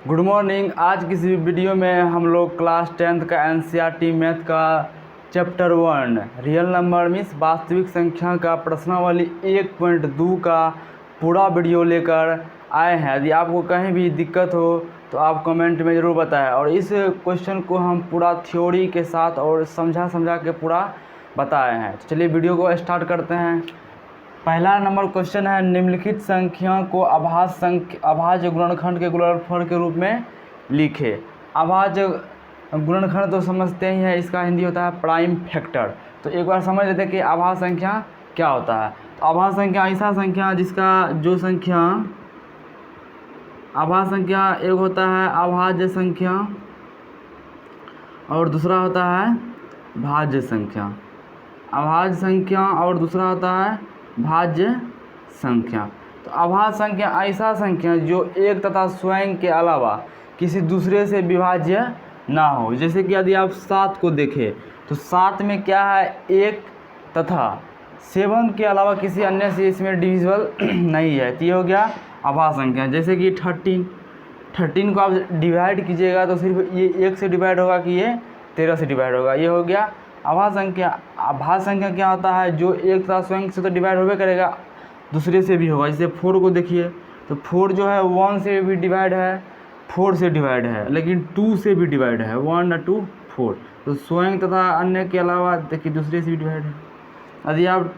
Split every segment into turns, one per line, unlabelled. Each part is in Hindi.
Good morning. आज की इस वीडियो में हम लोग क्लास 10th का एनसीईआरटी मैथ का चैप्टर 1 रियल नंबर मीन्स वास्तविक संख्या का प्रश्नावली 1.2 का पूरा वीडियो लेकर आए हैं। यदि आपको कहीं भी दिक्कत हो तो आप कमेंट में ज़रूर बताएं। और इस क्वेश्चन को हम पूरा थ्योरी के साथ और समझा के पूरा बताए हैं। तो चलिए वीडियो को स्टार्ट करते हैं। पहला नंबर क्वेश्चन है, निम्नलिखित संख्या को अभाज्य गुणनखंड के गुणनफल के रूप में लिखे। अभाज्य गुणनखंड तो समझते ही हैं, इसका हिंदी होता है प्राइम फैक्टर। तो एक बार समझ लेते हैं कि अभाज्य संख्या क्या होता है। तो अभाज्य संख्या ऐसा संख्या जिसका जो संख्या अभाज्य संख्या एक होता है अभाज्य संख्या और दूसरा होता है भाज्य संख्या। अभाज्य संख्या और दूसरा होता है भाज्य संख्या। तो अभाज्य संख्या ऐसा संख्या जो एक तथा स्वयं के अलावा किसी दूसरे से विभाज्य ना हो। जैसे कि यदि आप 7 को देखें तो 7 में क्या है, 1 तथा 7 के अलावा किसी अन्य से इसमें डिविजिबल नहीं है। तो ये हो गया अभाज्य संख्या। जैसे कि 13 को आप डिवाइड कीजिएगा तो सिर्फ ये 1 से डिवाइड होगा कि ये 13 से डिवाइड होगा। ये हो गया अभाज्य संख्या। अभाज्य संख्या क्या होता है, जो एक तथा स्वयं से तो डिवाइड होबे करेगा, दूसरे से भी होगा। जैसे 4 को देखिए तो 4 जो है 1 से भी डिवाइड है, 4 से डिवाइड है, लेकिन 2 से भी डिवाइड है, 1 2 4। तो स्वयं तथा अन्य के अलावा देखिए दूसरे से भी डिवाइड है। यदि आप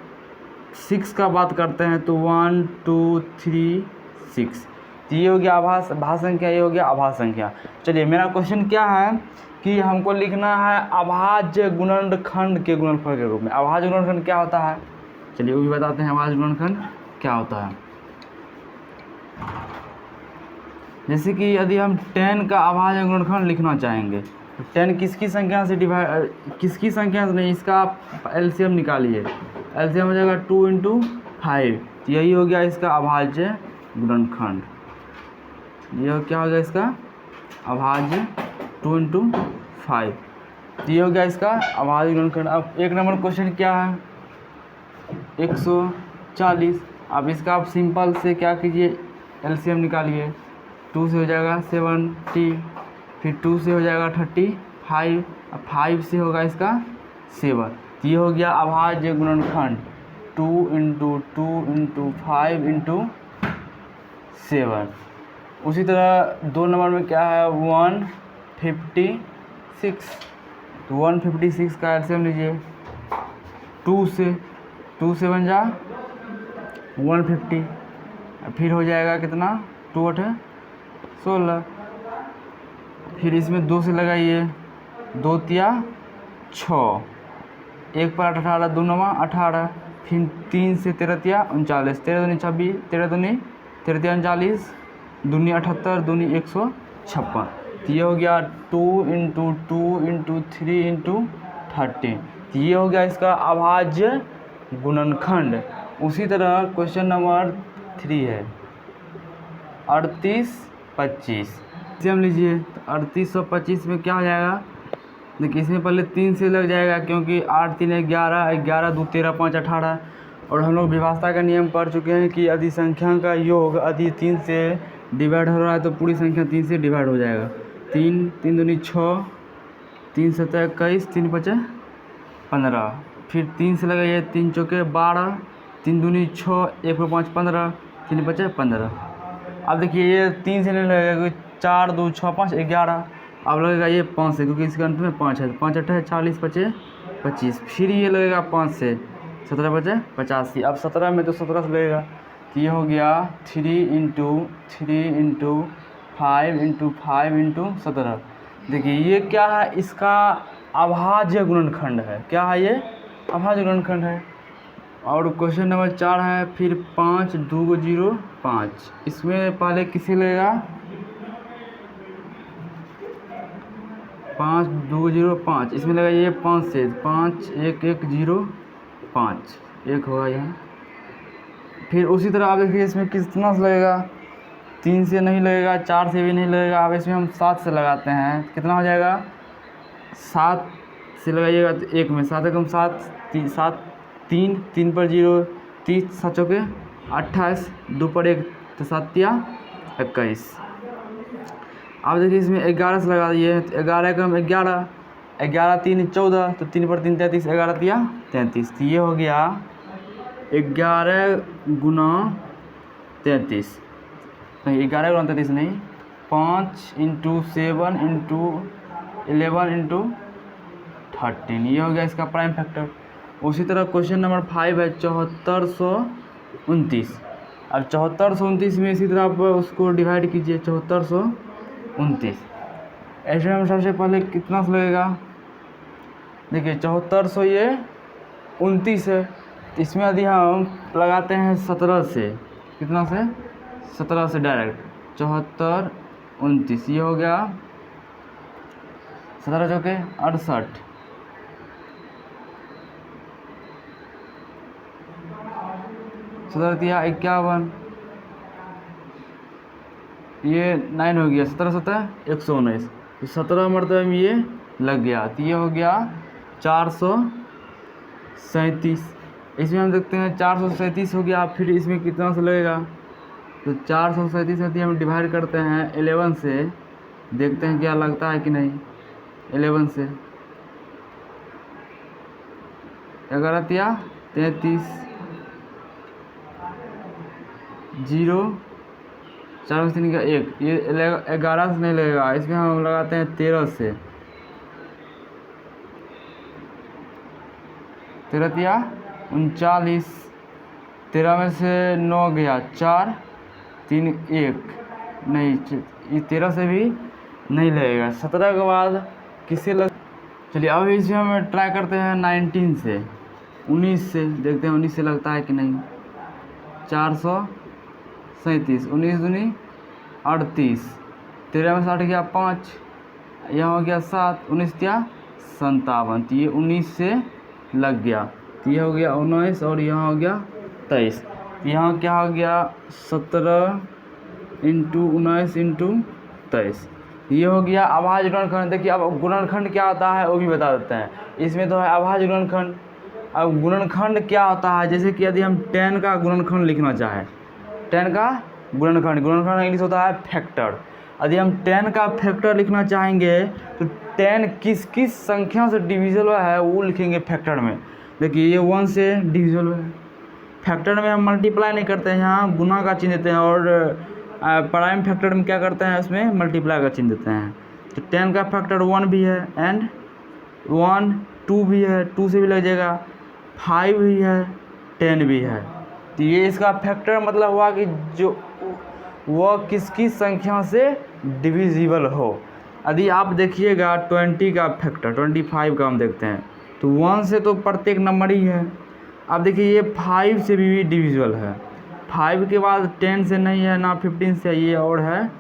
6 का बात करते हैं तो 1 2 3 6। तो ये हो गया भाज्य संख्या, ये हो गया अभाज्य संख्या। चलिए मेरा क्वेश्चन क्या है कि हमको लिखना है अभाज्य गुणनखंड के गुणनफल के रूप में। अभाज्य गुणनखंड क्या होता है, चलिए वो भी बताते हैं अभाज्य गुणनखंड क्या होता है। जैसे कि यदि हम 10 का अभाज्य गुणनखंड लिखना चाहेंगे तो 10 किसकी संख्या से डिवाइड, किसकी संख्या से नहीं, इसका आप एलसीएम निकालिए। एलसीएम हो जाएगा 2 × 5। यही हो गया इसका अभाज्य गुणनखंड। यह क्या हो गया इसका अभाज्य 2 × 5। तो ये हो गया इसका अभाज्य गुणनखंड। अब एक नंबर क्वेश्चन क्या है, 140। अब इसका आप सिंपल से क्या कीजिए, एलसीएम निकालिए। 2 से हो जाएगा 70, फिर 2 से हो जाएगा 35, अब 5 से होगा इसका 7। तो ये हो गया अभाज्य गुणनखंड 2 × 2 × 5 × 7। उसी तरह 2 नंबर में क्या है 156। तो 156 का एलसीएम लीजिए। 2 से बन जा 150, फिर हो जाएगा कितना 2 8 16। फिर इसमें 2 से लगाइए, 2 तिया 6, 1 पर 8 18, 2 9 18, फिर 3 से 13 तिया 39, 13 दूनी 26, 13 दूनी 13 तिया 39, दूनी 78, दूनी 156। तो ये हो गया 2 × 2 × 3 × 30। तो ये हो गया इसका अभाज्य गुणनखंड। उसी तरह क्वेश्चन नंबर 3 है 38 25। इसे हम लीजिए तो 38 और 25 में क्या हो जाएगा, देखिए इसमें पहले 3 से लग जाएगा क्योंकि 8 3 11, 11 2 13 5 18। और हम लोग विभाजता का नियम पढ़ चुके हैं कि यदि संख्या का योग यदि 3 से डिवाइड हो रहा है तो पूरी संख्या 3 से डिवाइड हो जाएगा। 3 3 दूनी 6, 3 7 21, 3 5 15। फिर 3 से लगाइए, 3 चौके 12, 3 दूनी 6, 1 पर 5 15, 3 5 15। अब देखिए ये 3 से नहीं लगेगा क्योंकि 4 2 6 5 11। अब लगेगा ये 5 से क्योंकि इसके अंत में 5 है। 5 8 40 5 25। फिर ये लगेगा 5 से 17 5 85। अब 17 में तो 17 से लगेगा। तो ये हो गया 3 × 3 × 5 × 5 × 17। देखिए ये क्या है, इसका अभाज्य गुणनखंड है। क्या है ये, अभाज्य गुणनखंड है। और क्वेश्चन नंबर 4 है फिर 5 2 0 5। इसमें पहले किसे लगेगा 5 2 0 5। इसमें लगा ये 5 से 5 1 1 0 5 1 होगा यहाँ। फिर उसी तरह आप देखिए इसमें कितना से लगेगा, 3 से नहीं लगेगा, 4 से भी नहीं लगेगा। अब इसमें हम 7 से लगाते हैं, कितना हो जाएगा 7 से लगाइएगा तो 1 में 7 एकम 7 7 3 3 पर 0 30 7 चौके 28, 2 पर 1 तो 7 तिया 21। अब देखिए इसमें 11 से लगा दिए, 11 का 11, 11 3 14, तो 3 पर 3 33, 11 तिया 33, तो ये हो गया 11 गुना 33, नहीं 11 गुना 33 नहीं, 5 × 7 × 11 × 13, ये हो गया इसका प्राइम फैक्टर। उसी तरह क्वेश्चन नंबर 5 है 7429। अब 7429 में इसी तरह आप उसको डिवाइड कीजिए, 7429, ऐसे में सबसे पहले कितना से लगेगा, देखिए 7400 ये 29 है, तो इसमें यदि हम लगाते हैं 17 से, कितना से 17 से डायरेक्ट 7429, ये हो गया 17 चौके 68, 17 तिया 51, ये 9 हो गया, 17 17 119, तो 17 मरतबे में ये लग गया, तो ये हो गया 437। इसमें हम देखते हैं 437 हो गया, फिर इसमें कितना से लगेगा, तो 437 यदि हम डिवाइड करते हैं 11 से, देखते हैं क्या लगता है कि नहीं। 11 से 11 तिया 33, 0 4 3 का 1, ये 11 से नहीं लगेगा, इसमें हम लगाते हैं 13 से, 13 तिया 39, 13 में से 9 गया, 4 3 1, नहीं ये 13 से भी नहीं लगेगा। 17 के बाद किससे लग, चलिए अब इसमें हम ट्राई करते हैं 19 से, 19 से, देखते हैं 19 से लगता है कि नहीं। 437, 19 दूनी 38, 13 में 60 गया 5, यहाँ हो गया 7, 19 तिया 57, तो ये 19 से लग गया, तो ये हो गया 19 और यहाँ हो गया 23, यहाँ क्या हो गया 17 × 19 × 23, ये हो गया अभाज्य गुणनखंड। देखिए अब गुणनखंड क्या होता है वो भी बता देते हैं, इसमें तो है अभाज्य गुणनखंड। अब गुणनखंड क्या होता है, जैसे कि यदि हम 10 का गुणनखंड लिखना चाहें, 10 का गुणनखंड इंग्लिश होता है फैक्टर। यदि हम 10 का फैक्टर लिखना चाहेंगे तो 10 किस किस संख्या से डिविजिबल है वो लिखेंगे फैक्टर में। देखिए ये 1 से डिविजिबल है, फैक्टर में हम मल्टीप्लाई नहीं करते हैं, यहाँ गुना का चिन्ह देते हैं, और प्राइम फैक्टर में क्या करते हैं, इसमें मल्टीप्लाई का चिन्ह देते हैं। तो 10 का फैक्टर 1 भी है, एंड 1 2 भी है, 2 से भी लग जाएगा, 5 भी है, 10 भी है। तो ये इसका फैक्टर मतलब हुआ कि जो वह किस किस संख्या से डिविजिबल हो। यदि आप देखिएगा 20 का फैक्टर 25 का हम देखते हैं, तो 1 से तो प्रत्येक नंबर ही है। अब देखिए ये 5 से भी डिविजिबल है, 5 के बाद 10 से नहीं है ना 15 से, ये और है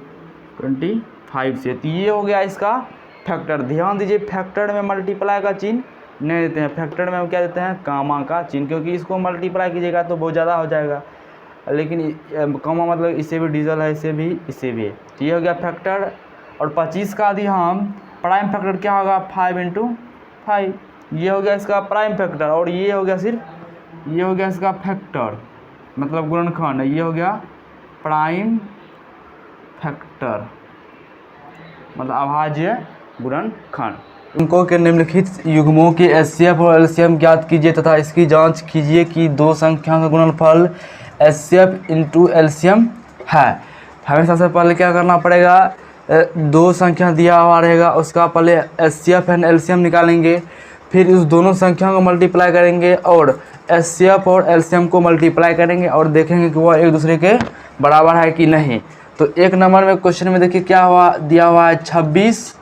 25 से, तो ये हो गया इसका फैक्टर। ध्यान दीजिए फैक्टर में मल्टीप्लाई का चिन्ह नहीं देते हैं, फैक्टर में हम क्या देते हैं, कामा का चिन्ह, क्योंकि इसको मल्टीप्लाई कीजिएगा तो बहुत ज़्यादा हो जाएगा, लेकिन कामा मतलब इससे भी डिविजिबल है, इससे भी, इससे भी। तो ये हो गया फैक्टर। और 25 का यदि हम प्राइम फैक्टर क्या होगा, 5 × 5, ये हो गया इसका प्राइम फैक्टर। और ये हो गया सिर्फ, ये हो गया इसका फैक्टर मतलब गुणनखंड, ये हो गया प्राइम फैक्टर मतलब अभाज्य गुणनखंड। अंकों के निम्नलिखित युग्मों के एचसीएफ और एलसीएम ज्ञात कीजिए तथा इसकी जांच कीजिए कि दो संख्या का गुणनफल एचसीएफ × एलसीएम है। हमें सबसे पहले क्या करना पड़ेगा, दो संख्या दिया हुआ रहेगा, उसका पहले एचसीएफ एंड एलसीएम निकालेंगे, फिर उस दोनों संख्या को मल्टीप्लाई करेंगे और एचसीएफ और एलसीएम को मल्टीप्लाई करेंगे और देखेंगे कि वह एक दूसरे के बराबर है कि नहीं। तो एक नंबर में क्वेश्चन में देखिए क्या हुआ, दिया हुआ है 26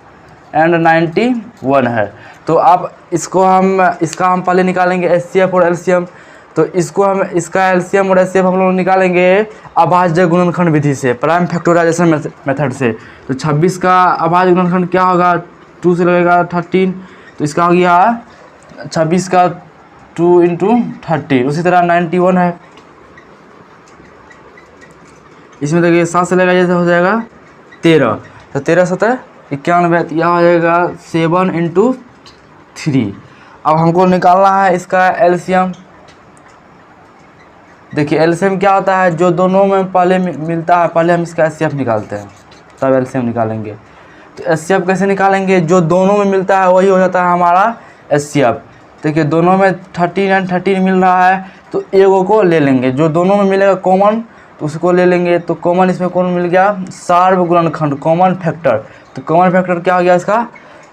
एंड 91 है। तो आप इसको इसका हम पहले निकालेंगे एचसीएफ और एलसीएम। तो इसको हम इसका एलसीएम और एचसीएफ हम लोग निकालेंगे अभाज्य गुणनखंड विधि से, प्राइम फैक्टराइजेशन मेथड से। तो 26 का अभाज्य गुणनखंड क्या होगा, 2 से लगेगा 13, तो इसका हो गया 26 का 2 × 13। उसी तरह 91 है, इसमें देखिए 7 से लगेगा, जैसे हो जाएगा 13, तो 13 7 91, यह हो जाएगा 7 × 3। अब हमको निकालना है इसका एलसीएम। देखिए एलसीएम क्या होता है, जो दोनों में पहले मिलता है, पहले हम इसका एचसीएफ निकालते हैं। तब एलसीएम निकालेंगे। तो एचसीएफ कैसे निकालेंगे, जो दोनों में मिलता है वही हो जाता है हमारा एचसीएफ। देखिए दोनों में 13 एंड 13 मिल रहा है तो एगो को ले लेंगे, जो दोनों में मिलेगा कॉमन तो उसको ले लेंगे। तो कॉमन इसमें कौन मिल गया, सार्वगुणनखंड कॉमन फैक्टर। तो कॉमन फैक्टर क्या हो गया इसका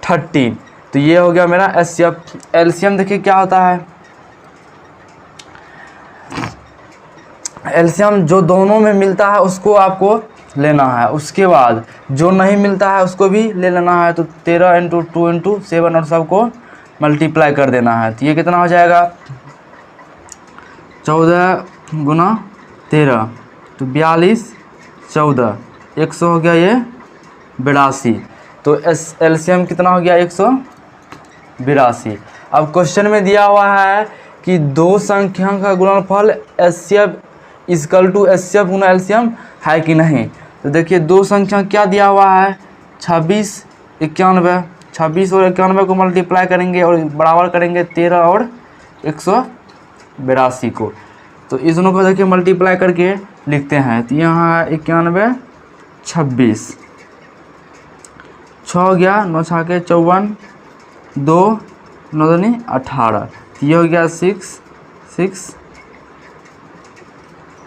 13। तो ये हो गया मेरा एचसीएफ। एलसीएम देखिए क्या होता है, एलसीएम जो दोनों में मिलता है उसको आपको लेना है, उसके बाद जो नहीं मिलता है उसको भी ले लेना है। तो 13 × 2 × 7 और सबको मल्टीप्लाई कर देना है। तो ये कितना हो जाएगा 14 × 13 तो 42 14 100 हो गया ये 82। तो एलसीएम कितना हो गया 182। अब क्वेश्चन में दिया हुआ है कि दो संख्या का गुणनफल एचसीएफ इक्वल टू एचसीएफ गुना एलसीएम है कि नहीं। तो देखिए दो संख्या क्या दिया हुआ है 26 91। 26 और 91 को मल्टीप्लाई करेंगे और बराबर करेंगे 13 और 182 को। तो इस दोनों को देखिए मल्टीप्लाई करके लिखते हैं। तो यहाँ है 91 26 6 हो गया 9 6 के 54 2 9 दूनी 18। ये हो गया 6 6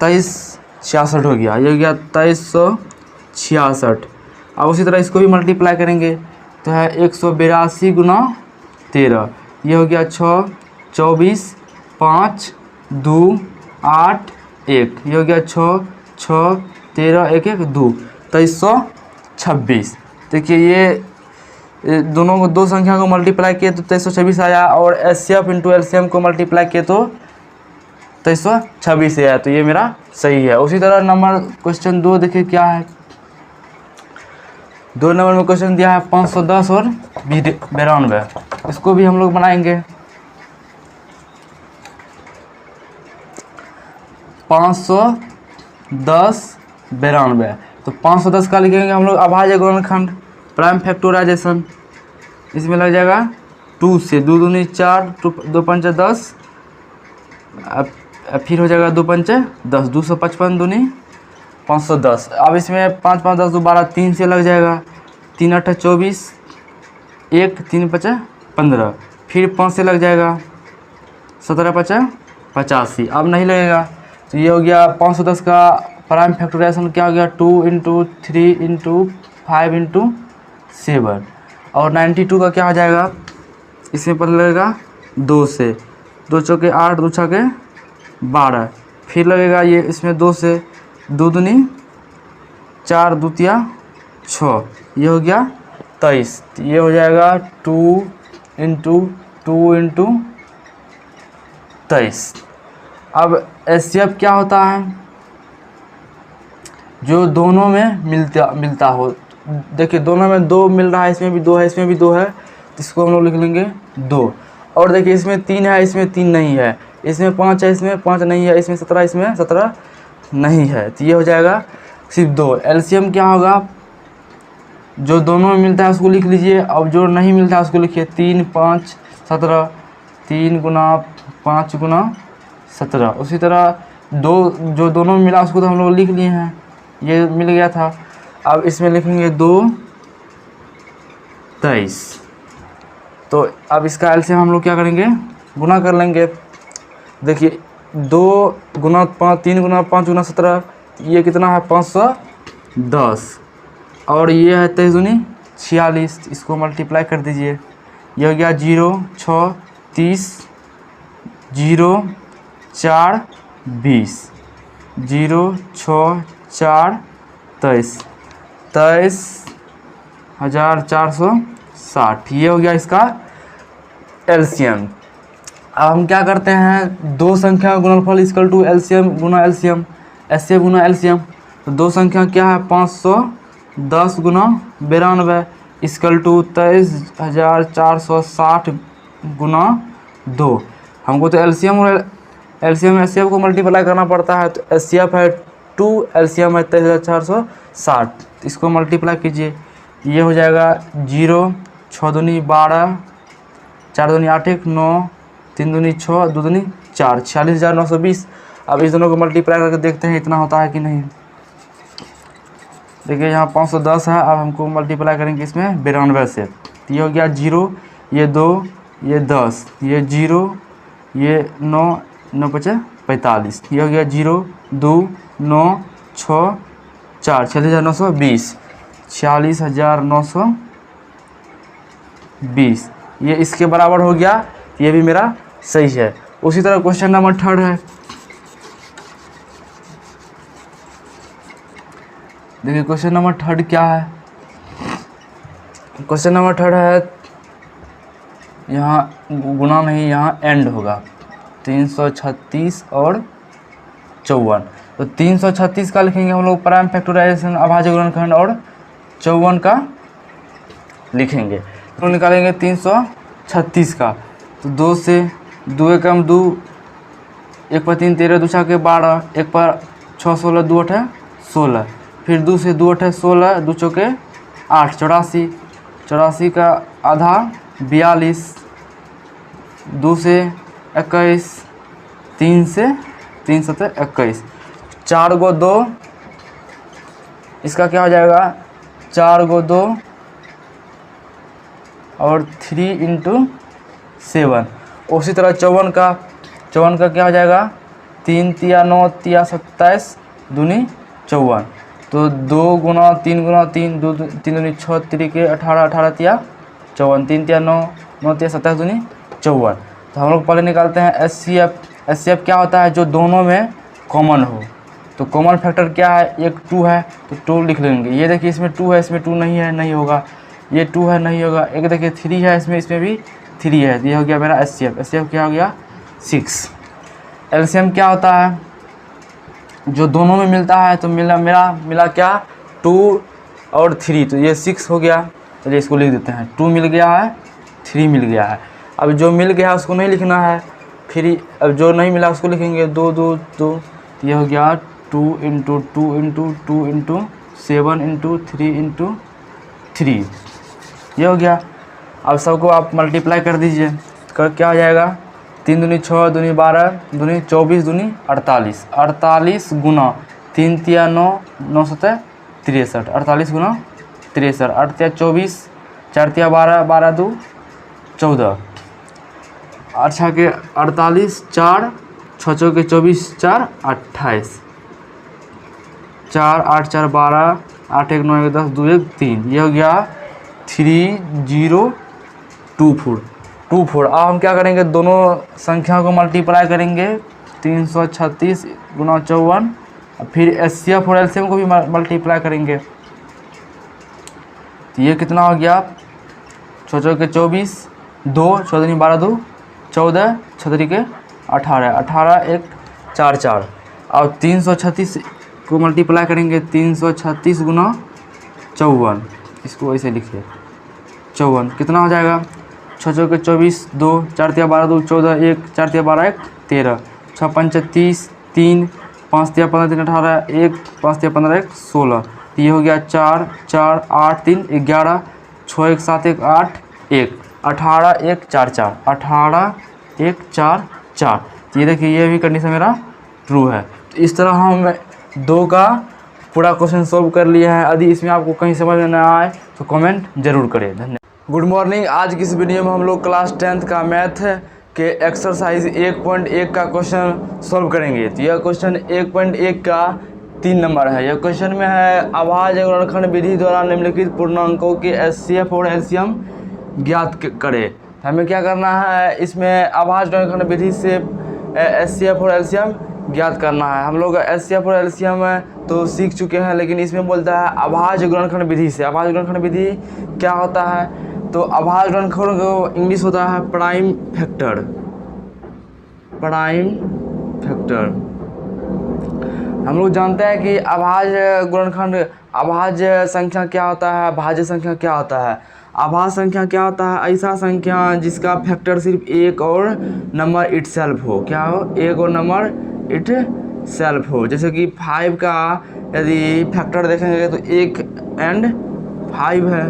23 66 हो गया, ये हो गया 2366। अब उसी तरह इसको भी मल्टीप्लाई करेंगे तो है 182 × 13। ये हो गया 6 24 5 2 8 1। ये हो गया 6 6 13 1 1 2 2326। देखिए ये दोनों को दो संख्या को मल्टीप्लाई किए तो 2326 आया, और एचसीएफ × एलसीएम को मल्टीप्लाई किए तो 2326 आया। तो ये मेरा सही है। उसी तरह नंबर क्वेश्चन 2 देखिए क्या है। 2 नंबर में क्वेश्चन दिया है 510 और 92। इसको भी हम लोग बनाएंगे। 510 92। तो 510 का लिखेंगे हम लोग अभाज्य गुणनखंड प्राइम फैक्टराइजेशन। इसमें लग जाएगा 2 से 2 दूनी 4 2 5 10। अब फिर हो जाएगा 2 5 10 255 दूनी 510। अब इसमें 5 5 10 2 12 3 से लग जाएगा 3 8 24 1 3 5 15। फिर 5 से लग जाएगा 17 5 85। अब नहीं लगेगा। तो ये हो गया 510 का प्राइम फैक्टराइजेशन क्या हो गया 2 × 3 × 5 × 7। और 92 का क्या हो जाएगा, इसमें पता लगेगा 2 से 2 चौके 8 2 छके 12। फिर लगेगा ये इसमें 2 से 2 दूनी 4 2 तिया 6। ये हो गया 23। ये हो जाएगा 2 × 2 × 23। अब एचसीएफ क्या होता है, जो दोनों में मिलता हो। देखिए दोनों में 2 मिल रहा है, इसमें भी 2 है इसमें भी 2 है, तो इसको हम लोग लिख लेंगे 2। और देखिए इसमें 3 है इसमें 3 नहीं है, इसमें 5 है इसमें 5 नहीं है, इसमें 17 इसमें 17 नहीं है। तो ये हो जाएगा सिर्फ 2। एलसीएम क्या होगा, जो दोनों में मिलता है उसको लिख लीजिए, अब जो नहीं मिलता है उसको लिखिए 3 5 17 3 × 5 × 17। उसी तरह जो दोनों में मिला उसको तो हम लोग लिख लिए हैं, ये मिल गया था। अब इसमें लिखेंगे 2 23। तो अब इसका एलसीएम हम लोग क्या करेंगे, गुना कर लेंगे। देखिए 2 × 5 3 × 5 × 17 ये कितना है 510। और ये है 23 दूनी 46। इसको मल्टीप्लाई कर दीजिए। ये हो गया 0 6 30 0 4 20 0 6 4 23 23,460। ये हो गया इसका एलसीएम। अब हम क्या करते हैं, दो संख्या का गुणनफल इक्वल टू एलसीएम गुना एलसीएम, एचसीएफ गुना एलसीएम। तो दो संख्या क्या है 510 गुना 92 इक्वल टू 23,460 गुना 2। हमको तो एलसीएम और एलसीएम एचसीएफ को मल्टीप्लाई करना पड़ता है। तो एचसीएफ है 2, एलसीएम है 23,460। इसको मल्टीप्लाई कीजिए, ये हो जाएगा 0 6 दूनी 12 4 दूनी 8 1 9 3 दूनी 6 2 दूनी 4 46,920। अब इस दोनों को मल्टीप्लाई करके देखते हैं इतना होता है कि नहीं। देखिए यहाँ 510 है, अब हमको मल्टीप्लाई करेंगे इसमें 92 से, तो ये हो गया 0, ये 2, ये 10, ये 0, ये 9, 9 × 5 = 45, ये हो गया 0, 2, 9, 6, 4, 46,920, 46,920, ये इसके बराबर हो गया, ये भी मेरा सही है। उसी तरह क्वेश्चन नंबर 3 है। देखिए क्वेश्चन नंबर 3 क्या है। क्वेश्चन नंबर 3 है, यहाँ गुना नहीं, यहाँ एंड होगा, 336 और 54। तो 336 का लिखेंगे हम लोग प्राइम फैक्टराइजेशन अभाज्य गुणनखंड, और 54 का लिखेंगे। तो निकालेंगे 336 का, तो 2 से 2 एकम 2, 1 पर 3 13, 2 छके 12, 1 पर 6 16, 2 8 16, फिर 2 से 2 8 16, 2 चौके 8, 84, 84 का आधा 42, 2 से 21, 3 से 3 7 21, 4 गो 2, इसका क्या हो जाएगा, 4 गो 2 और 3 × 7। उसी तरह 54 का क्या हो जाएगा, 3 तिया 9 तिया 27, दूनी 54, तो 2 गुना 3 गुना 3, 2 3 दूनी 6, 3 के 18, 18 तिया 54, 3 तिया 9, 9 तिया 27, दूनी 54। तो हम लोग पहले निकालते हैं एचसीएफ क्या होता है, जो दोनों में कॉमन हो। तो कॉमन फैक्टर क्या है, एक 2 है तो 2 लिख लेंगे। ये देखिए इसमें 2 है, इसमें 2 नहीं है, नहीं होगा। ये 2 है, नहीं होगा। एक देखिए 3 है, इसमें भी 3 है, ये हो गया मेरा एचसीएफ क्या हो गया, 6। एलसीएम क्या होता है, जो दोनों में मिलता है, तो मिला क्या, 2 और 3, तो ये 6 हो गया। चलिए इसको लिख देते हैं, 2 मिल गया है, 3 मिल गया है। अब जो मिल गया है उसको नहीं लिखना है, फिर अब जो नहीं मिला उसको लिखेंगे 2 2 2, ये हो गया 2 × 2 × 2 × 7 × 3 × 3, ये हो गया। अब सबको आप मल्टीप्लाई कर दीजिए, क्या हो जाएगा, 3 दूनी 6, दूनी 12, दूनी 24, दूनी 48, 48 गुना 3 तिया 9, 9 7 63, 48 गुना 63, 8 तिया 24, 4 तिया 12, 12 2 14, 8 6 के 48, 4 6 6 के 24, 4 28, 4 8 4 12, 8 1 9 1 10, 2 1 3, ये हो गया 3024। अब हम क्या करेंगे, दोनों संख्या को मल्टीप्लाई करेंगे, 336 गुना 54, फिर एचसीएफ और एलसीएम को भी मल्टीप्लाई करेंगे। तो ये कितना हो गया, 6 6 के 24, 2 14 12 2 14, 6 के 18, 18 1 4 4। अब 336 को मल्टीप्लाई करेंगे, 336 गुना 54, इसको ऐसे लिखिए 54, कितना हो जाएगा, 6 6 के 24, 2 4 तिया 12 2 14, 1 4 तिया 12 1 13, 6 5 30, 3 5 तिया 15 3 18, 1 5 तिया 15 1 16, तो ये हो गया 4 4 8 3 11, 6 1 7 1 8 1, 18 1 4 4, 18 1 4 4। तो ये देखिए ये भी कंडीशन मेरा ट्रू है। तो इस तरह हम 2 का पूरा क्वेश्चन सोल्व कर लिया है। यदि इसमें आपको कहीं समझ में ना आए तो कमेंट जरूर करें। धन्यवाद। Good morning. आज की इस वीडियो में हम लोग क्लास 10th का मैथ के एक्सरसाइज 1.1 का क्वेश्चन सॉल्व करेंगे। तो यह क्वेश्चन 1.1 का 3 नंबर है। यह क्वेश्चन में है अभाज्य गुणनखंड विधि द्वारा निम्नलिखित पूर्णांकों के एचसीएफ और एलसीएम ज्ञात करें। हमें क्या करना है, इसमें अभाज्य गुणनखंड विधि से एचसीएफ और एलसीएम ज्ञात करना है। हम लोग एचसीएफ और एलसीएम तो सीख चुके हैं, लेकिन इसमें बोलता है अभाज्य गुणनखंड विधि से। अभाज्य गुणनखंड विधि क्या होता है, तो अभाज्य गुणनखंड को इंग्लिश होता है प्राइम फैक्टर। प्राइम फैक्टर हम लोग जानते हैं कि अभाज्य गुणनखंड, अभाज्य संख्या क्या होता है, भाज्य संख्या क्या होता है। अभाज्य संख्या क्या होता है, ऐसा संख्या जिसका फैक्टर सिर्फ एक और नंबर इटसेल्फ हो। क्या हो, एक और नंबर इटसेल्फ हो। जैसे कि 5 का यदि फैक्टर देखेंगे तो 1 और 5 है,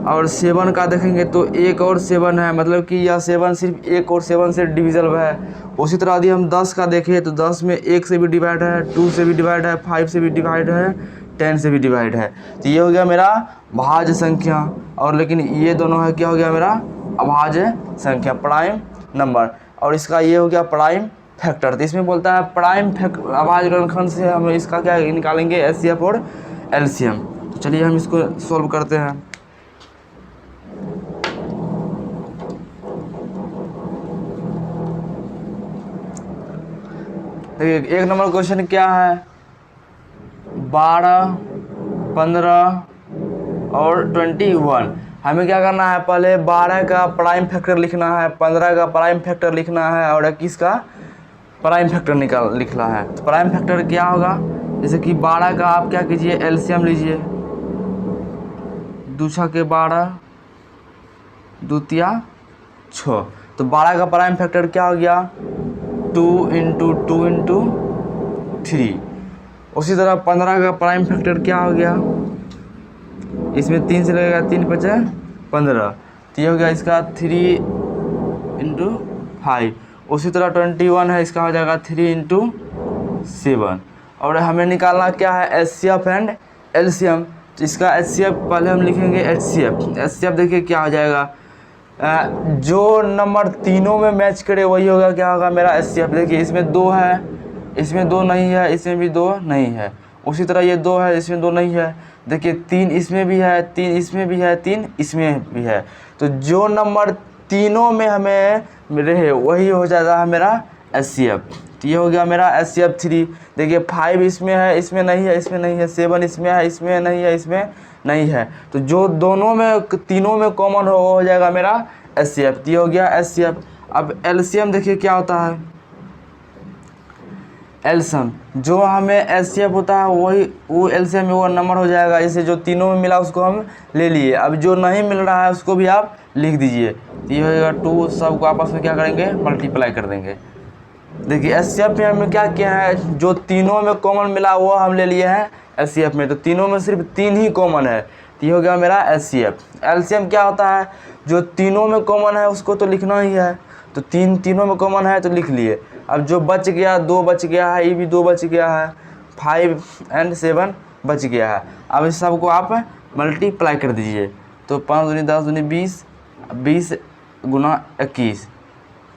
और 7 का देखेंगे तो 1 और 7 है, मतलब कि यह 7 सिर्फ 1 और 7 से डिविजल है। उसी तरह यदि हम 10 का देखें तो 10 में 1 से भी डिवाइड है, 2 से भी डिवाइड है, 5 से भी डिवाइड है, 10 से भी डिवाइड है। तो ये हो गया मेरा भाज्य संख्या, और लेकिन ये दोनों है क्या हो गया मेरा अभाज्य संख्या, प्राइम नंबर, और इसका ये हो गया प्राइम फैक्टर। तो इसमें बोलता है प्राइम अभाज्य गुणनखंड से हम इसका क्या निकालेंगे, एचसीएफ और एलसीएम। तो चलिए हम इसको सॉल्व करते हैं। देखिए एक नंबर क्वेश्चन क्या है, 12, 15 और 21। हमें क्या करना है, पहले 12 का प्राइम फैक्टर लिखना है, 15 का प्राइम फैक्टर लिखना है और 21 का प्राइम फैक्टर लिखना है। तो प्राइम फैक्टर क्या होगा, जैसे कि 12 का आप क्या कीजिए, एलसीएम लीजिए, 2 छः के 12, 2 तिया 6। तो 12 का प्राइम फैक्टर क्या हो गया, 2 × 2 × 3। उसी तरह 15 का प्राइम फैक्टर क्या हो गया, इसमें 3 से लगेगा, 3 × 5 = 15। तो ये हो गया इसका 3 × 5। उसी तरह 21 है, इसका हो जाएगा 3 × 7। और हमें निकालना क्या है, एचसीएफ एंड एलसीएम। तो इसका एचसीएफ पहले हम लिखेंगे, एचसीएफ देखिए क्या हो जाएगा, जो नंबर तीनों में मैच करे वही होगा, क्या होगा मेरा एचसीएफ। देखिए इसमें 2 है, इसमें 2 नहीं है, इसमें भी 2 नहीं है। उसी तरह ये 2 है, इसमें 2 नहीं है। देखिए 3 इसमें भी है, 3 इसमें भी है, 3 इसमें भी है। तो जो नंबर तीनों में हमें रहे वही हो जाएगा मेरा एचसीएफ। तो ये हो गया मेरा एचसीएफ 3। देखिए 5 इसमें है, इसमें नहीं है, इसमें नहीं है, 7 इसमें है, इसमें नहीं है, इसमें नहीं है। तो जो दोनों में तीनों में कॉमन हो जाएगा मेरा एचसीएफ। ये हो गया एचसीएफ। अब एलसीएम देखिए क्या होता है, एलसीएम जो हमें एचसीएफ होता है वही वो एलसीएम में वो नंबर हो जाएगा। जैसे जो तीनों में मिला उसको हम ले लिए, अब जो नहीं मिल रहा है उसको भी आप लिख दीजिए। तो ये होगा 2, सबको आपस में क्या करेंगे, मल्टीप्लाई कर देंगे। देखिए एचसीएफ में हमने क्या किया है, जो तीनों में कॉमन मिला वो हम ले लिए हैं एचसीएफ में। तो तीनों में सिर्फ 3 ही कॉमन है, तो ये हो गया मेरा एचसीएफ। एलसीएम क्या होता है, जो तीनों में कॉमन है उसको तो लिखना ही है। तो तीनों में कॉमन है तो लिख लिए। अब जो बच गया, 2 बच गया है, ये भी 2 बच गया है, 5 और 7 बच गया है। अब इस सबको आप मल्टीप्लाई कर दीजिए। तो 5 दूनी 10 दूनी 20, 20 × 21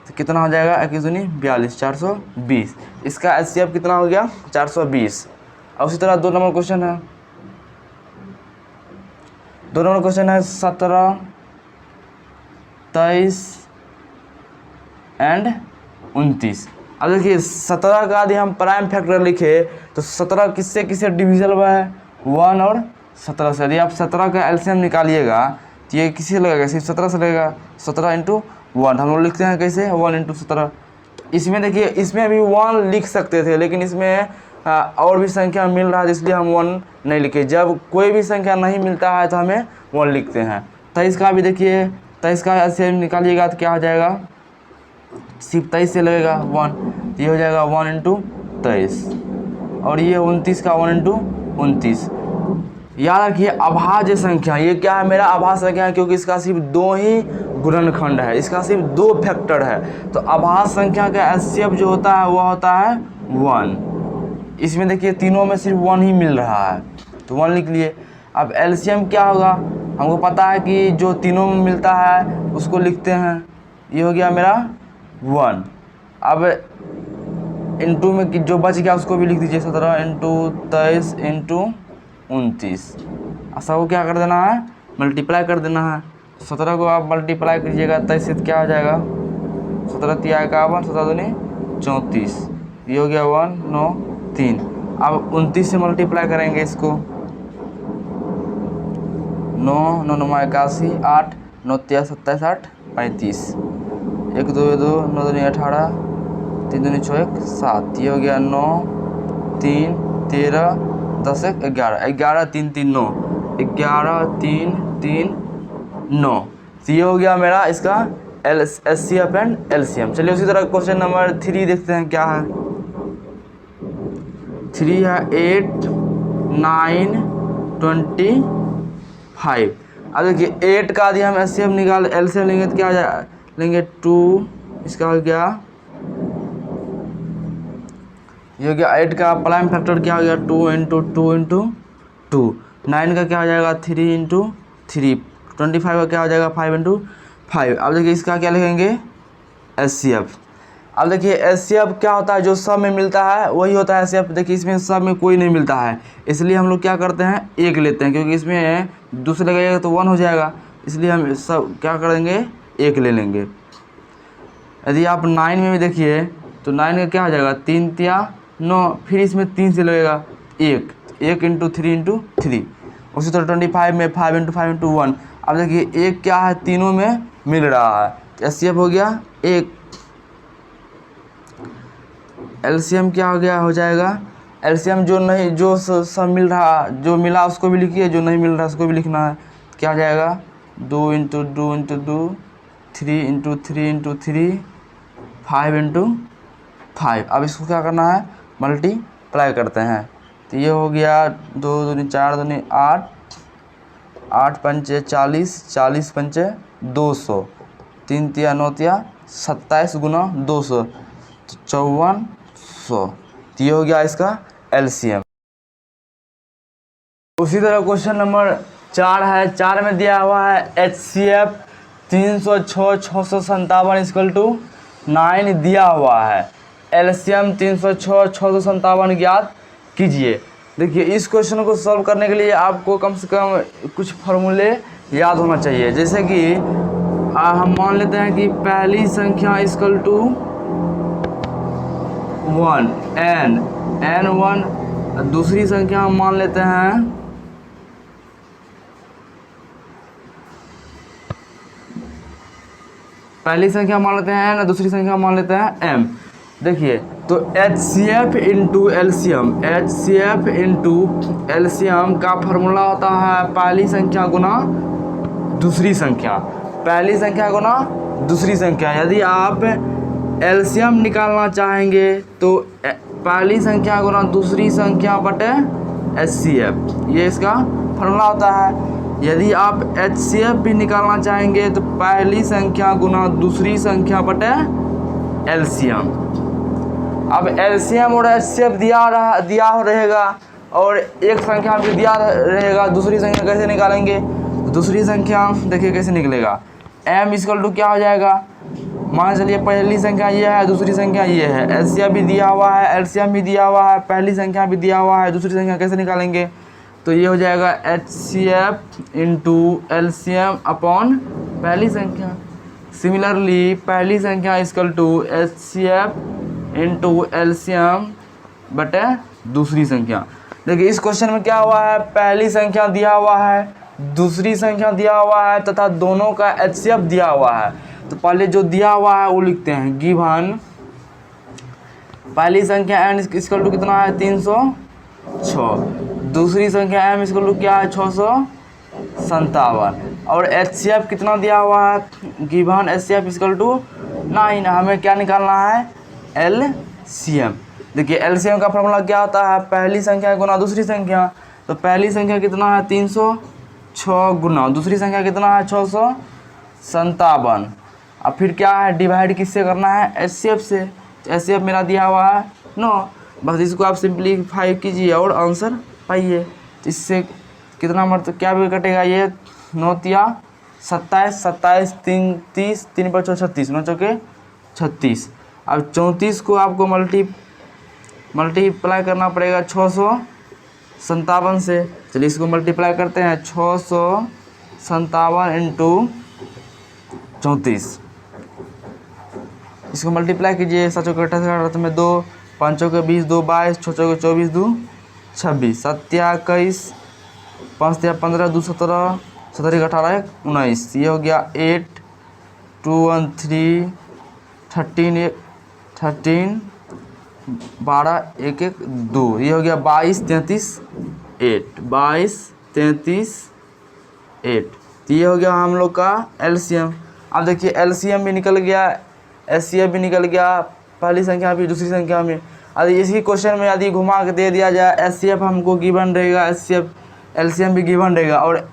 तो कितना हो जाएगा, 21 दूनी 42, 420। इसका एचसीएफ कितना हो गया, 420। और उसी तरह 2 नंबर क्वेश्चन है, 2 नंबर क्वेश्चन है 17, 23 और 29। अब देखिए 17 का यदि हम प्राइम फैक्टर लिखे तो 17 किससे किससे डिविजल है, 1 और 17 से। यदि आप 17 का एलसीएम निकालिएगा तो ये किसी से लगेगा, सिर्फ 17 से लगेगा। 17 × 1 हम लोग लिखते हैं कैसे, 1 × 17। इसमें देखिए इसमें भी 1 लिख सकते थे, लेकिन इसमें और भी संख्या मिल रहा है, इसलिए हम 1 नहीं लिखे। जब कोई भी संख्या नहीं मिलता है तो हमें 1 लिखते हैं। 23 का भी देखिए, 23 का एलसीएम निकालिएगा तो क्या हो जाएगा, सिर्फ 23 से लगेगा 1, ये हो जाएगा 1 × 23। और ये 29 का 1 × 29। याद रखिए अभाज्य संख्या, ये क्या है मेरा अभाज्य संख्या है, क्योंकि इसका सिर्फ 2 ही गुणनखंड है, इसका सिर्फ 2 फैक्टर है। तो अभाज्य संख्या का एचसीएफ जो होता है वह होता है 1। इसमें देखिए तीनों में सिर्फ 1 ही मिल रहा है, तो 1 लिख लिए। अब एलसीएम क्या होगा, हमको पता है कि जो तीनों में मिलता है उसको लिखते हैं। ये हो गया मेरा 1। अब इंटू में जो बच गया उसको भी लिख दीजिए, 17 × 23 × 29। सबको क्या कर देना है, मल्टीप्लाई कर देना है। 17 को आप मल्टीप्लाई कीजिएगा 23 से क्या हो जाएगा, 17 × 3 = 51, 17 दूनी 34। ये हो गया 1 9 3। अब 29 से मल्टीप्लाई करेंगे इसको, 9 9 9 81, 8 9 3 27 8 35, 1 2 2 9 दूनी 18, 3 दूनी 6 1 7। ये हो गया 9 3 13 10 1 11, 11 3 3 9, 11 3 3 9। तो ये हो गया मेरा इसका एचसीएफ एंड एलसीएम। चलिए उसी तरह क्वेश्चन नंबर 3 देखते हैं क्या है। 3 है 8 9 25। अब देखिए 8 का यदि हम एचसीएफ निकाल एलसीएम लेंगे तो क्या हो जाएगा, लेंगे 2, इसका हो गया, ये हो गया 8 का प्राइम फैक्टर क्या हो गया, 2 × 2 × 2, 9 का क्या हो जाएगा 3 इंटू 3, 25 का क्या हो जाएगा 5 इंटू 5। अब देखिए इसका क्या लिखेंगे HCF। अब देखिए HCF क्या होता है, जो सब में मिलता है वही होता है HCF। देखिए इसमें सब में कोई नहीं मिलता है, इसलिए हम लोग क्या करते हैं एक लेते हैं, क्योंकि इसमें दूसरे लगेगा तो 1 हो जाएगा, इसलिए हम सब क्या करेंगे एक ले लेंगे। यदि आप 9 में भी देखिए तो 9 का क्या हो जाएगा 3 तिया 9, फिर इसमें 3 से लगेगा 1 इंटू 3 इंटू 3। उसी तरह 25 में 5 इंटू 5 इंटू 1। अब देखिए एक क्या है तीनों में मिल रहा है, तो HCF हो गया 1। LCM क्या हो गया, हो जाएगा LCM जो नहीं, जो सब मिल रहा, जो मिला उसको भी लिखिए, जो नहीं मिल रहा उसको भी लिखना है। क्या हो जाएगा 2 into 2 into 2, 3 into 3 into 3, 5 into 5। अब इसको क्या करना है मल्टीप्लाई करते हैं, तो ये हो गया 2 दूनी 4 दूनी 8, 8 पंचे 40, 40 पंचे 200, 3 तिया 9 तिया 27 गुना 200, तो 5400। तो ये हो गया इसका LCM। उसी तरह क्वेश्चन नंबर 4 है। 4 में दिया हुआ है HCF 306 657 इक्वल टू 9 दिया हुआ है। LCM 306 657 ज्ञात कीजिए। देखिए इस क्वेश्चन को सॉल्व करने के लिए आपको कम से कम कुछ फार्मूले याद होना चाहिए। जैसे कि हम मान लेते हैं कि पहली संख्या इक्वल टू 1 n1, दूसरी संख्या हम मान लेते हैं पहली संख्या मान लेते हैं n, दूसरी संख्या मान लेते हैं m। देखिए तो HCF into LCM, HCF into LCM का फार्मूला होता है पहली संख्या गुना दूसरी संख्या, पहली संख्या गुना दूसरी संख्या। यदि आप LCM निकालना चाहेंगे तो पहली संख्या गुना दूसरी संख्या बटे HCF, ये इसका फार्मूला होता है। यदि आप HCF भी निकालना चाहेंगे तो पहली संख्या गुना दूसरी संख्या बटे LCM। अब LCM और HCF दिया रहेगा और एक संख्या भी दिया रहेगा, दूसरी संख्या कैसे निकालेंगे, दूसरी संख्या देखिए कैसे निकलेगा। m इक्वल टू क्या हो जाएगा, मान चलिए पहली संख्या ये है, दूसरी संख्या ये है, HCF भी दिया हुआ है, LCM भी दिया हुआ है, पहली संख्या भी दिया हुआ है, दूसरी संख्या कैसे निकालेंगे, तो ये हो जाएगा HCF इंटू LCM अपॉन पहली संख्या। सिमिलरली पहली संख्या equal to HCF into LCM बटे दूसरी संख्या। देखिए इस क्वेश्चन में क्या हुआ है, पहली संख्या दिया हुआ है, दूसरी संख्या दिया हुआ है तथा दोनों का HCF दिया हुआ है। तो पहले जो दिया हुआ है वो लिखते हैं, गिवन पहली संख्या n इक्वल टू कितना है 306, दूसरी संख्या m इक्वल टू क्या है 657, और HCF कितना दिया हुआ है, गिवन HCF इक्वल टू 9। हमें क्या निकालना है LCM। देखिए LCM का फॉर्मूला क्या होता है, पहली संख्या गुना दूसरी संख्या। तो पहली संख्या कितना है 306 गुना दूसरी संख्या कितना है 657। अब फिर क्या है डिवाइड किससे करना है HCF से। HCF मेरा दिया हुआ है 9, बस इसको आप सिंप्लीफाई कीजिए और आंसर पाइए। इससे कितना मतलब क्या भी कटेगा, ये 9 तिया 27, 27 3 30, 3 पर 36, 9 चौके 36। अब 34 को आपको मल्टीप्लाई करना पड़ेगा 657 से। चलिए इसको मल्टीप्लाई करते हैं, 657 इंटू 34, इसको मल्टीप्लाई कीजिए। 7 चौके 28 में 2, 5 चौके 20, 2 22, 6 चौके 24, 2 26, 7 21, 5 15, 2 17, 17 18 19। ये हो गया 8 2 1 3 13 12 1 1 2। ये हो गया 22 33 8, 22 33 8। तो ये हो गया हम लोग का LCM। अब देखिए LCM भी निकल गया, HCF भी निकल गया, पहली संख्या भी दूसरी संख्या में। यदि इसी क्वेश्चन में यदि घुमा के दे दिया जाए HCF हमको गिवन रहेगा, HCF LCM भी गिवन रहेगा और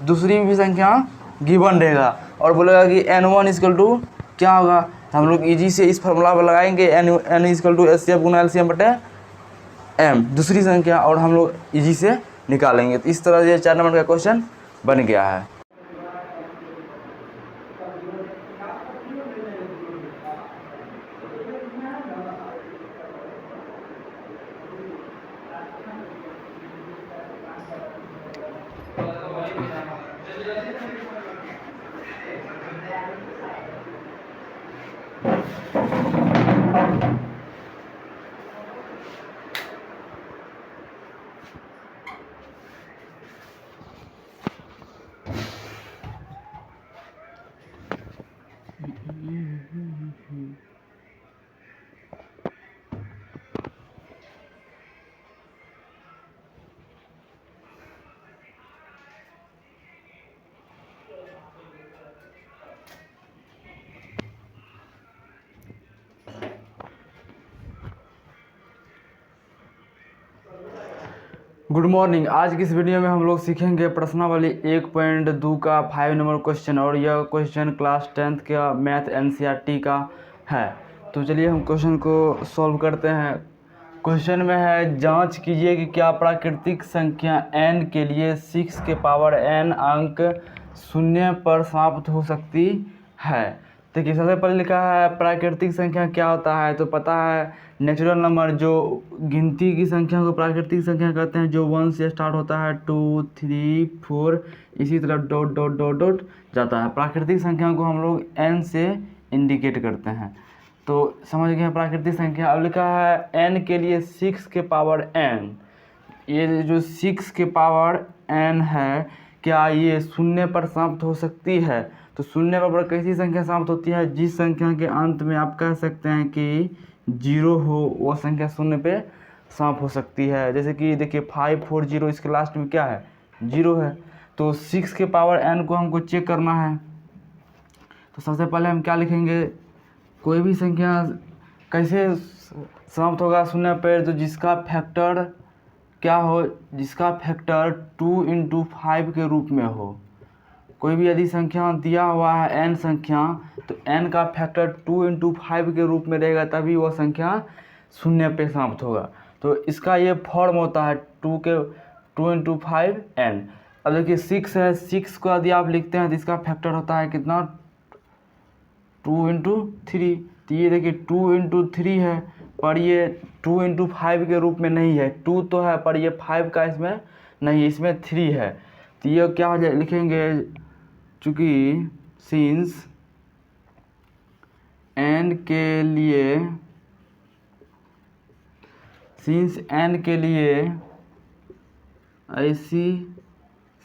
दूसरी भी संख्या गिवन रहेगा, और बोलेगा कि n1 इक्वल टू क्या होगा, तो हम लोग इजी से इस फार्मूला पर लगाएंगे n इक्वल टू HCF गुना LCM बटे m दूसरी संख्या, और हम लोग इजी से निकालेंगे। तो इस तरह ये 4 नंबर का क्वेश्चन बन गया है। Good morning. आज की इस वीडियो में हम लोग सीखेंगे प्रश्नावली 1.2 का 5 नंबर क्वेश्चन, और यह क्वेश्चन क्लास 10th का मैथ एनसीईआरटी का है। तो चलिए हम क्वेश्चन को सॉल्व करते हैं। क्वेश्चन में है, जांच कीजिए कि क्या प्राकृतिक संख्या n के लिए 6 के पावर n अंक शून्य पर समाप्त हो सकती है। देखिए सबसे पहले लिखा है प्राकृतिक संख्या क्या होता है, तो पता है नेचुरल नंबर, जो गिनती की संख्या को प्राकृतिक संख्या कहते हैं, जो 1 से स्टार्ट होता है, 2 3 4 इसी तरह डॉट डॉट डॉट डॉट जाता है। प्राकृतिक संख्या को हम लोग n से इंडिकेट करते हैं। तो समझ गए प्राकृतिक संख्या। अब लिखा है n के लिए 6 के पावर n, ये जो 6 के पावर n है, क्या ये शून्य पर समाप्त हो सकती है। तो शून्य पर कैसी संख्या समाप्त होती है, जिस संख्या के अंत में आप कह सकते हैं कि 0 हो, वो संख्या शून्य पे समाप्त हो सकती है। जैसे कि देखिए 540, इसके लास्ट में क्या है, 0 है। तो 6 के पावर n को हमको चेक करना है। तो सबसे पहले हम क्या लिखेंगे, कोई भी संख्या कैसे समाप्त होगा शून्य पर, तो जिसका फैक्टर क्या हो, जिसका फैक्टर 2 × 5 के रूप में हो। कोई भी यदि संख्या दिया हुआ है n संख्या, तो n का फैक्टर 2 × 5 के रूप में रहेगा, तभी वह संख्या शून्य पे समाप्त होगा। तो इसका ये फॉर्म होता है 2 × 5 n। अब देखिए 6 है, 6 को यदि आप लिखते हैं तो इसका फैक्टर होता है कितना, 2 × 3। तो ये देखिए 2 × 3 है, पर ये 2 × 5 के रूप में नहीं है। 2 तो है पर ये 5 का इसमें नहीं, इसमें 3 है। तो ये क्या हो जाए, लिखेंगे चूँकि सिंस n के लिए ऐसी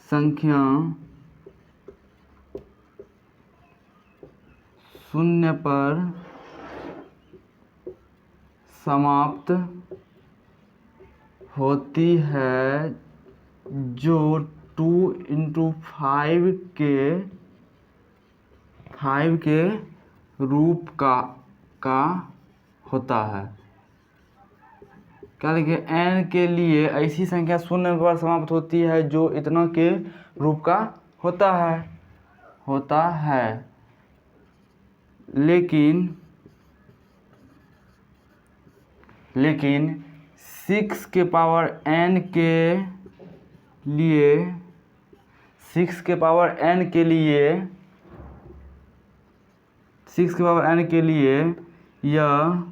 संख्या शून्य पर समाप्त होती है, जो 2 × 5 के रूप का होता है। क्या लिखे, n के लिए ऐसी संख्या शून्य पर समाप्त होती है जो इतना के रूप का होता है। लेकिन 6 के पावर n के लिए 6 के पावर n के लिए यह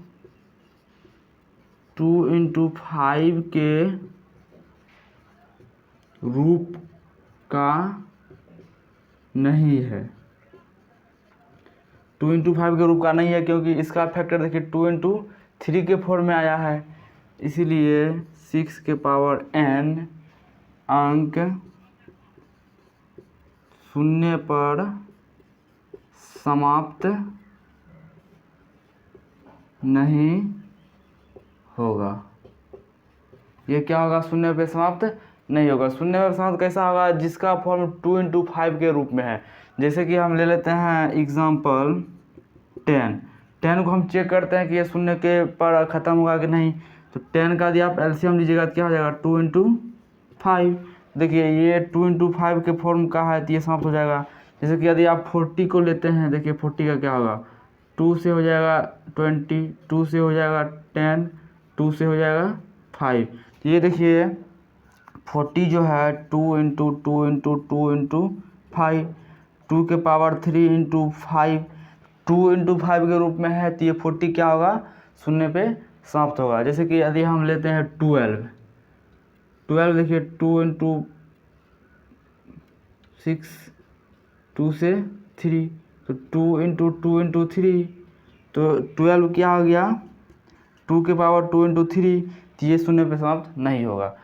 2 × 5 के रूप का नहीं है। 2 × 5 के रूप का नहीं है, क्योंकि इसका फैक्टर देखिए 2 × 3 के फॉर्म में आया है। इसीलिए 6 के पावर n अंक शून्य पर समाप्त नहीं होगा। ये क्या होगा, शून्य पे समाप्त नहीं होगा। शून्य पे समाप्त कैसा होगा, जिसका फॉर्म 2 × 5 के रूप में है। जैसे कि हम ले लेते हैं एग्जाम्पल 10 को हम चेक करते हैं कि ये शून्य के पर ख़त्म होगा कि नहीं। तो 10 का यदि आप एलसीएम लीजिएगा तो क्या हो जाएगा, 2 × 5। देखिए ये 2 × 5 के फॉर्म का है, तो ये समाप्त हो जाएगा। जैसे कि यदि आप 40 को लेते हैं, देखिए 40 का क्या होगा, 2 से हो जाएगा 20, 2 से हो जाएगा 10, 2 से हो जाएगा 5। ये देखिए 40 जो है 2 × 2 × 2 × 5, 2 के पावर 3 × 5, 2 × 5 के रूप में है, तो ये 40 क्या होगा, शून्य पे समाप्त होगा। जैसे कि यदि हम लेते हैं 12 देखिए 2 × 6, 2 से 3, तो 2 × 2 × 3, तो 12 क्या हो गया, 2 के पावर 2 × 3, तो ये शून्य पे समाप्त नहीं होगा।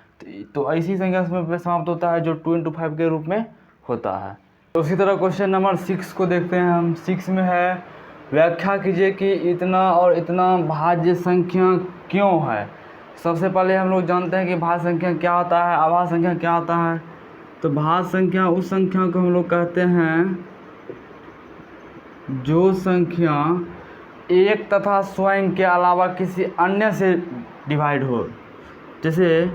तो ऐसी संख्या शून्य पे समाप्त होता है जो 2 × 5 के रूप में होता है। तो उसी तरह क्वेश्चन नंबर 6 को देखते हैं हम। 6 में है, व्याख्या कीजिए कि इतना और इतना भाज्य संख्या क्यों है। सबसे पहले हम लोग जानते हैं कि भाज्य संख्या क्या होता है, अभाज्य संख्या क्या होता है। तो भाज्य संख्या उस संख्या को हम लोग कहते हैं जो संख्या एक तथा स्वयं के अलावा किसी अन्य से डिवाइड हो। जैसे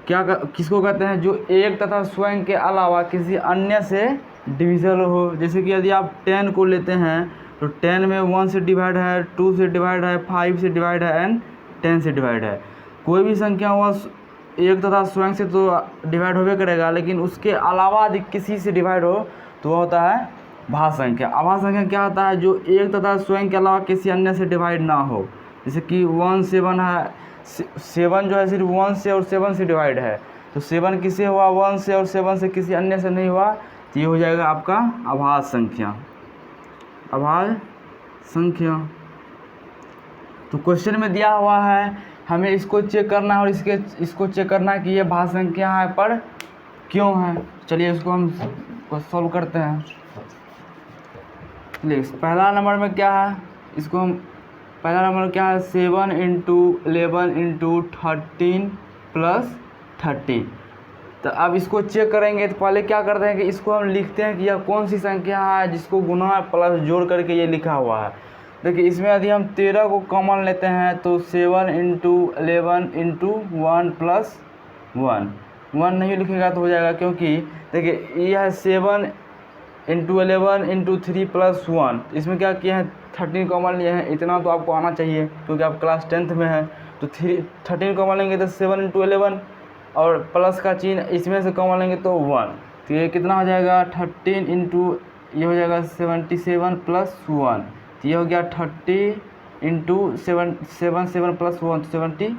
किसको कहते हैं, जो एक तथा स्वयं के अलावा किसी अन्य से डिविजल हो। जैसे कि यदि आप 10 को लेते हैं तो 10 में 1 से डिवाइड है, 2 से डिवाइड है, 5 से डिवाइड है एंड 10 से डिवाइड है। कोई भी संख्या वह एक तथा स्वयं से तो डिवाइड होवे करेगा, लेकिन उसके अलावा यदि किसी से डिवाइड हो तो वह होता है भाज्य संख्या। अभाज्य संख्या क्या होता है, जो एक तथा स्वयं के अलावा किसी अन्य से डिवाइड ना हो। जैसे कि 1 7 है, 7 जो है सिर्फ 1 से और 7 से डिवाइड है, तो 7 किससे हुआ, 1 से, और 7 से किसी अन्य से नहीं हुआ, तो ये हो जाएगा आपका अभाज्य संख्या। अभाज्य संख्या। तो क्वेश्चन में दिया हुआ है, हमें इसको चेक करना है और इसको चेक करना है कि ये भाज्य संख्या है पर क्यों है। चलिए इसको हम सॉल्व करते हैं। चलिए पहला नंबर में क्या है, इसको हम पहला नंबर क्या है, 7 × 11 × 13 + 30। तो अब इसको चेक करेंगे तो पहले क्या करते हैं कि इसको हम लिखते हैं कि यह कौन सी संख्या है जिसको गुना प्लस जोड़ करके ये लिखा हुआ है। देखिए इसमें यदि हम 13 को कॉमन लेते हैं तो 7 × 11 × 1 + 1, 1 नहीं लिखेगा तो हो जाएगा, क्योंकि देखिए यह है 7 × 11 × 3 + 1, इसमें क्या किए हैं 13 कॉमन लिए हैं। इतना तो आपको आना चाहिए क्योंकि आप क्लास 10th में हैं। तो 13 कॉमन लेंगे तो 7 × 11 और प्लस का चिन्ह इसमें से कॉमन लेंगे तो 1, तो ये कितना हो जाएगा 13 × ये हो जाएगा 77 + 1, तो ये हो गया 30 × 7 + 1 78,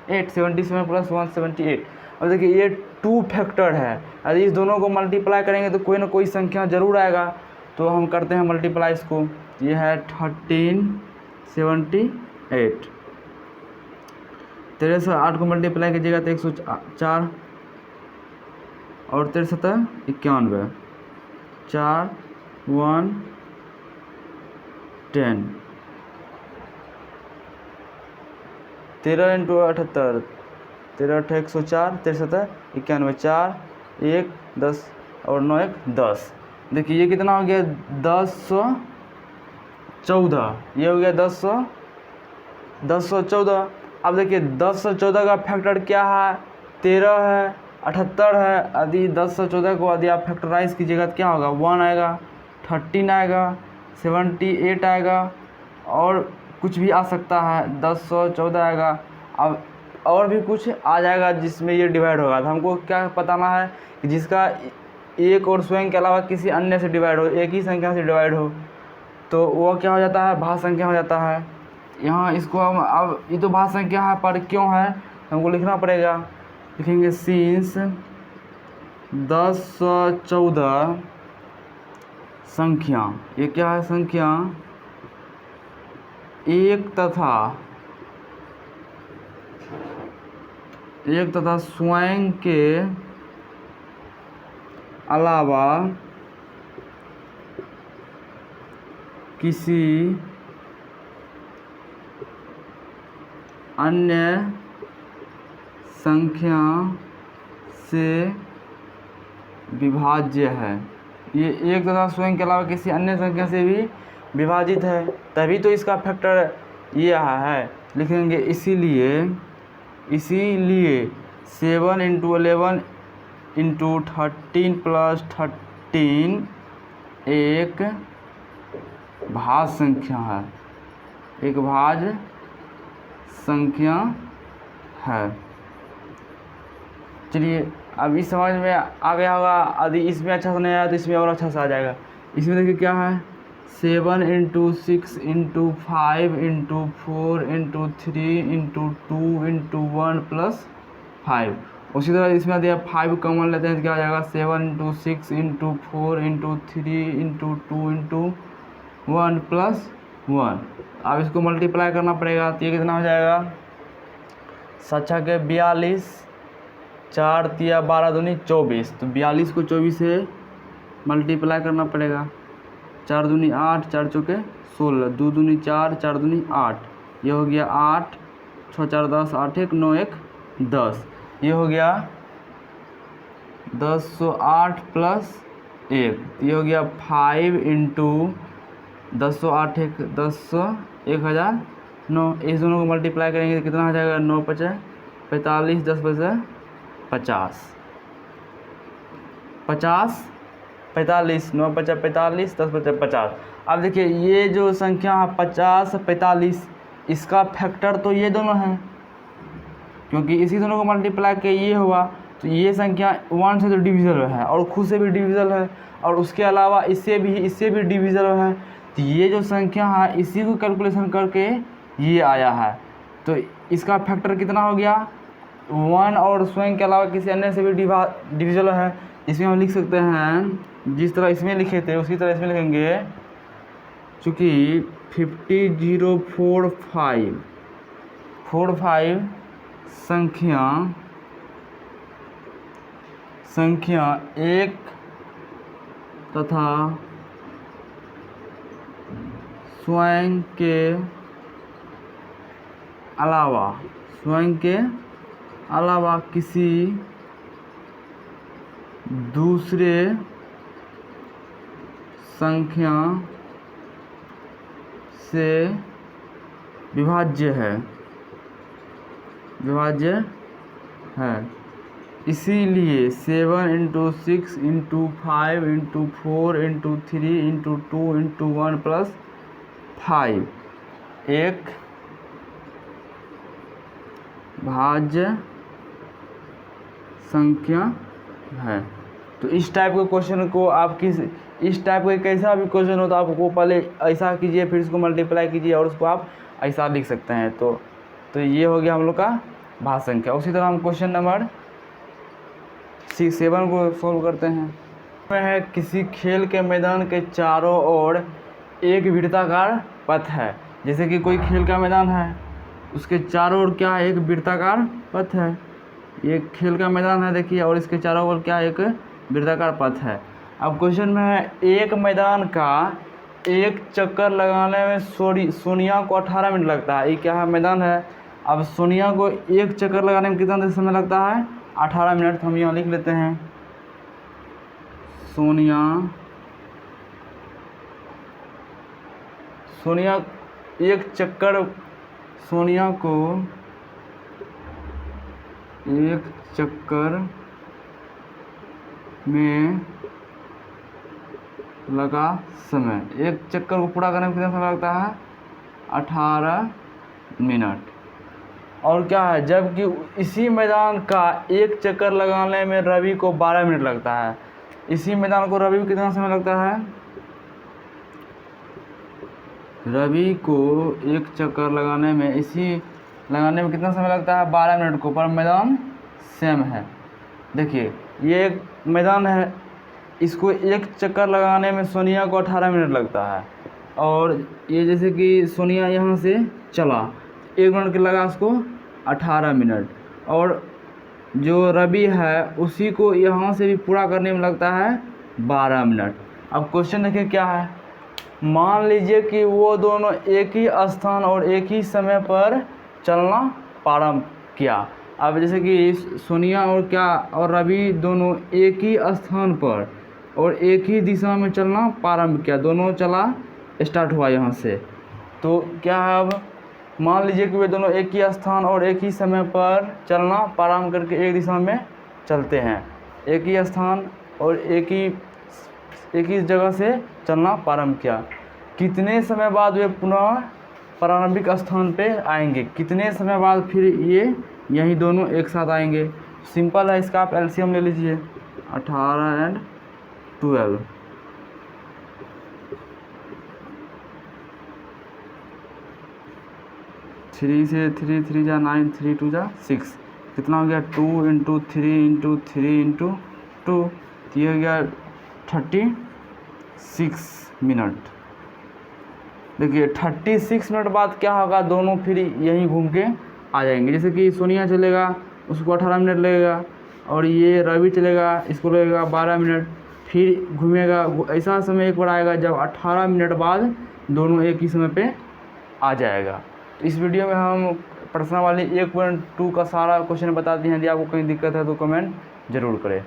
77 + 1 78। अब देखिए ये 2 फैक्टर है, यदि इस दोनों को मल्टीप्लाई करेंगे तो कोई ना कोई संख्या जरूर आएगा। तो हम करते हैं मल्टीप्लाई इसको, ये है 1378। 13 से 8 को मल्टीप्लाई कीजिएगा तो 104 और 13 × 7 91, 4 1 10, 13 × 78, 13 × 8 104, 13 × 7 91, 4 1 10 और 9 1 10। देखिए ये कितना हो गया 1014, ये हो गया 1014। अब देखिए 1014 का फैक्टर क्या है, 13 है, 78 है। यदि 1014 को यदि आप फैक्टराइज कीजिएगा तो क्या होगा, 1 आएगा, 13 आएगा, 78 आएगा और कुछ भी आ सकता है, 1014 आएगा। अब और भी कुछ आ जाएगा जिसमें ये डिवाइड होगा। तो हमको क्या बताना है कि जिसका एक और स्वयं के अलावा किसी अन्य से डिवाइड हो, एक ही संख्या से डिवाइड हो, तो वो क्या हो जाता है, भाज्य संख्या हो जाता है। यहाँ इसको हम अब ये तो भाज्य संख्या है पर क्यों है हमको लिखना पड़ेगा। लिखेंगे सिंस 1014 संख्या, ये क्या है संख्या, एक तथा स्वयं के अलावा किसी अन्य संख्या से विभाज्य है। ये एक तथा स्वयं के अलावा किसी अन्य संख्या से भी विभाजित है, तभी तो इसका फैक्टर ये है। लिखेंगे इसीलिए 7 × 11 × 13 + 13 एक भाज्य संख्या है, एक भाज्य संख्या है। चलिए अब इस समझ में आ गया होगा। यदि इसमें अच्छा से नहीं आया तो इसमें और अच्छा से आ जाएगा। इसमें देखिए क्या है, 7 × 6 × 5 × 4 × 3 × 2 × 1 + 5। उसी तरह इसमें दिया 5 कॉमन लेते हैं तो क्या आ जाएगा, 7 × 6 × 4 × 3 × 2 × 1 + 1। अब इसको मल्टीप्लाई करना पड़ेगा तो ये कितना हो जाएगा, 7 के 42, 4 तिया 12 दूनी 24। तो 42 को 24 से मल्टीप्लाई करना पड़ेगा। 4 दूनी 8, 4 चौके 16, 2 दूनी 4, 4 दूनी 8, ये हो गया 8, 6 4 10, 8 1 9 1 10, ये हो गया 1008 + 1, ये हो गया 5 × 1008 1 10 1009। इस दोनों को मल्टीप्लाई करेंगे तो कितना हो जाएगा, 9 × 5 = 45, 10 × 50, 50 45, 9 × 5 = 45, 10 × 50। अब देखिए ये जो संख्या है 50 45, इसका फैक्टर तो ये दोनों हैं, क्योंकि इसी दोनों को मल्टीप्लाई के ये हुआ। तो ये संख्या 1 से तो डिविजल है और खुद से भी डिविजल है, और उसके अलावा इससे भी डिविजल है। तो ये जो संख्या है इसी को कैलकुलेशन करके ये आया है। तो इसका फैक्टर कितना हो गया, 1 और स्वयं के अलावा किसी अन्य से भी डिविजल है। इसमें हम लिख सकते हैं, जिस तरह इसमें लिखे थे उसी तरह इसमें लिखेंगे। चूँकि 50045 संख्या एक तथा स्वयं के अलावा किसी दूसरे संख्या से विभाज्य है। इसीलिए 7 × 6 × 5 × 4 × 3 × 2 × 1 + 5 एक भाज्य संख्या है। तो इस टाइप के क्वेश्चन को आप इस टाइप का कैसा भी क्वेश्चन हो तो आपको पहले ऐसा कीजिए, फिर इसको मल्टीप्लाई कीजिए और उसको आप ऐसा लिख सकते हैं। तो ये हो गया हम लोग का भाज्य संख्या। उसी तरह हम क्वेश्चन नंबर 7 को सॉल्व करते हैं। है किसी खेल के मैदान के चारों ओर एक वृत्ताकार पथ है। जैसे कि कोई खेल का मैदान है, उसके चारों ओर क्या है, एक वृत्ताकार पथ है। ये खेल का मैदान है देखिए, और इसके चारों ओर क्या है, एक वृत्ताकार पथ है। अब क्वेश्चन में है एक मैदान का एक चक्कर लगाने में सोनिया को 18 मिनट लगता है। ये क्या है, मैदान है। अब सोनिया को एक चक्कर लगाने में कितना समय लगता है, 18 मिनट। हम यहाँ लिख लेते हैं, सोनिया को एक चक्कर में लगा समय, एक चक्कर को पूरा करने में कितना समय लगता है, 18 मिनट। और क्या है, जबकि इसी मैदान का एक चक्कर लगाने में रवि को 12 मिनट लगता है। इसी मैदान को रवि को कितना समय लगता है, रवि को एक चक्कर लगाने में कितना समय लगता है, 12 मिनट को, पर मैदान सेम है। देखिए ये एक मैदान है, इसको एक चक्कर लगाने में सोनिया को 18 मिनट लगता है। और ये जैसे कि सोनिया यहाँ से चला, 1 मिनट के लगा उसको 18 मिनट, और जो रवि है उसी को यहाँ से भी पूरा करने में लगता है 12 मिनट। अब क्वेश्चन देखिए क्या है, मान लीजिए कि वो दोनों एक ही स्थान और एक ही समय पर चलना प्रारंभ किया। अब जैसे कि सोनिया और रवि दोनों एक ही स्थान पर और एक ही दिशा में चलना प्रारंभ किया, दोनों चला स्टार्ट हुआ यहाँ से। तो क्या है, अब मान लीजिए कि वे दोनों एक ही स्थान और एक ही समय पर चलना प्रारंभ करके एक दिशा में चलते हैं। एक ही स्थान और एक ही जगह से चलना प्रारंभ किया। कितने समय बाद वे पुनः प्रारंभिक स्थान पे आएंगे, कितने समय बाद फिर ये यही दोनों एक साथ आएंगे। सिंपल है, इसका आप एलसीएम ले लीजिए 18 एंड 12। 3 से 3 3 जा 9, 3 2 जा 6, कितना हो गया 2 इंटू 3 इंटू 3 इंटू 2, तो ये हो गया 36 मिनट। देखिए 36 मिनट बाद क्या होगा, दोनों फिर यहीं घूम के आ जाएंगे। जैसे कि सोनिया चलेगा, उसको 18 मिनट लगेगा, और ये रवि चलेगा, इसको लगेगा 12 मिनट, फिर घूमेगा। ऐसा समय एक बार आएगा जब 18 मिनट बाद दोनों एक ही समय पे आ जाएगा। तो इस वीडियो में हम प्रश्नावली 1.2 का सारा क्वेश्चन बता दिए हैं। यदि आपको कहीं दिक्कत है तो कमेंट जरूर करें।